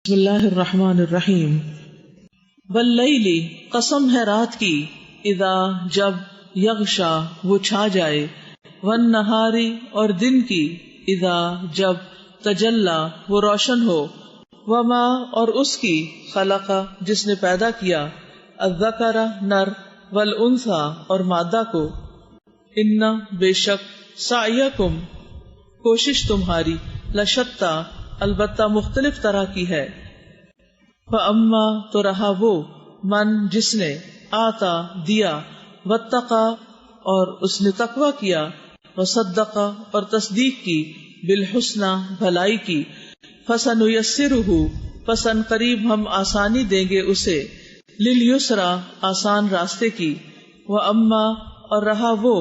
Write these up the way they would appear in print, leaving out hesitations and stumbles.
بسم اللہ الرحمن الرحیم واللیل قسم ہے رات کی اذا جب یغشا وہ چھا جائے والنہاری اور دن کی اذا جب تجلا وہ روشن ہو وما اور اس کی خلق جس نے پیدا کیا الذکر نر والانثی اور مادہ کو ان بے شک سعیکم کوشش تمہاری لشتا البتہ مختلف طرح کی ہے فَأَمَّا تو رہا وہ من جس نے آتا دیا واتقا اور اس نے تقوی کیا وصدقا اور تصدیق کی بالحسنى بھلائی کی فَسَنُيَسِّرُهُ پس ان قریب ہم آسانی دیں گے اسے لِلْيُسْرَى آسان راستے کی وَأَمَّا اور رہا وہ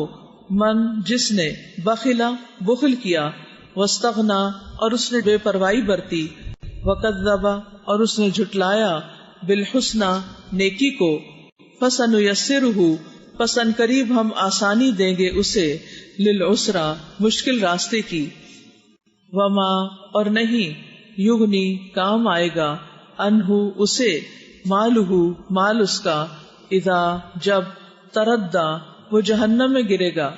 من جس نے بخلا بخل کیا واستغنا اور اس نے بے پروائی برتی وکذب اور اس نے جھٹلایا بالحسنى نیکی کو فسنیسرہ پس ان قریب ہم آسانی دیں گے اسے للعسرى مشکل راستے کی وما اور نہیں یغنی کام آئے گا انہ اسے مالہ مال اس کا اذا جب تردہ وہ جہنم میں گرے گا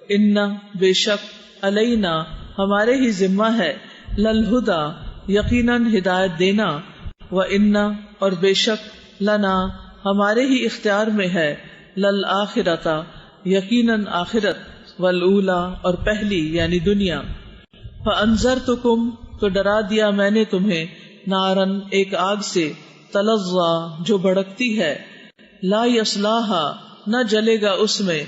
ان بے شک علینا ہمارے ہی ذمہ ہے للہدا یقیناً ہدایت دینا وان اور بے شک لنا ہمارے ہی اختیار میں ہے للآخرۃ یقیناً آخرت والاولی اور پہلی یعنی دنیا فانذرتکم تو ڈرا دیا میں نے تمہیں نارن ایک آگ سے تلظی جو بھڑکتی ہے لا یصلاھا نہ جلے گا اس میں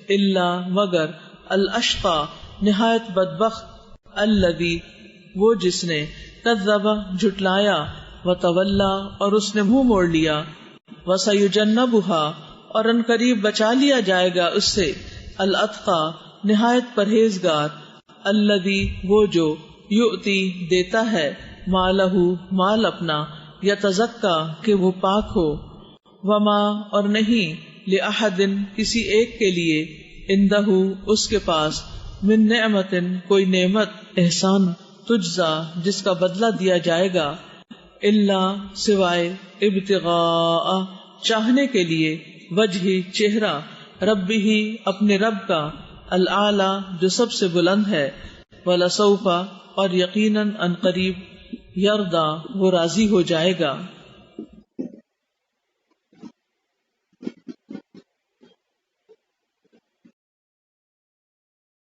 الا مگر الاشقی نہایت بدبخت الذی وہ جس نے کذب جھٹلایا وتولا اور اس نے منہ موڑ لیا وسیجنبها اور ان قریب بچا لیا جائے گا اس سے الاتقی نہایت پرہیزگار الذی وہ جو یؤتی دیتا ہے مالہ مال اپنا یتزکا کہ وہ پاک ہو وما اور نہیں لأحد کسی ایک کے لیے عندہ اس کے پاس من نعمت کوئی نعمت احسان تجزا جس کا بدلہ دیا جائے گا الا سوائے ابتغاء چاہنے کے لیے وجہ چہرہ ربہ اپنے رب کا الاعلی جو سب سے بلند ہے ولسوف اور یقیناً ان قریب یردا وہ راضی ہو جائے گا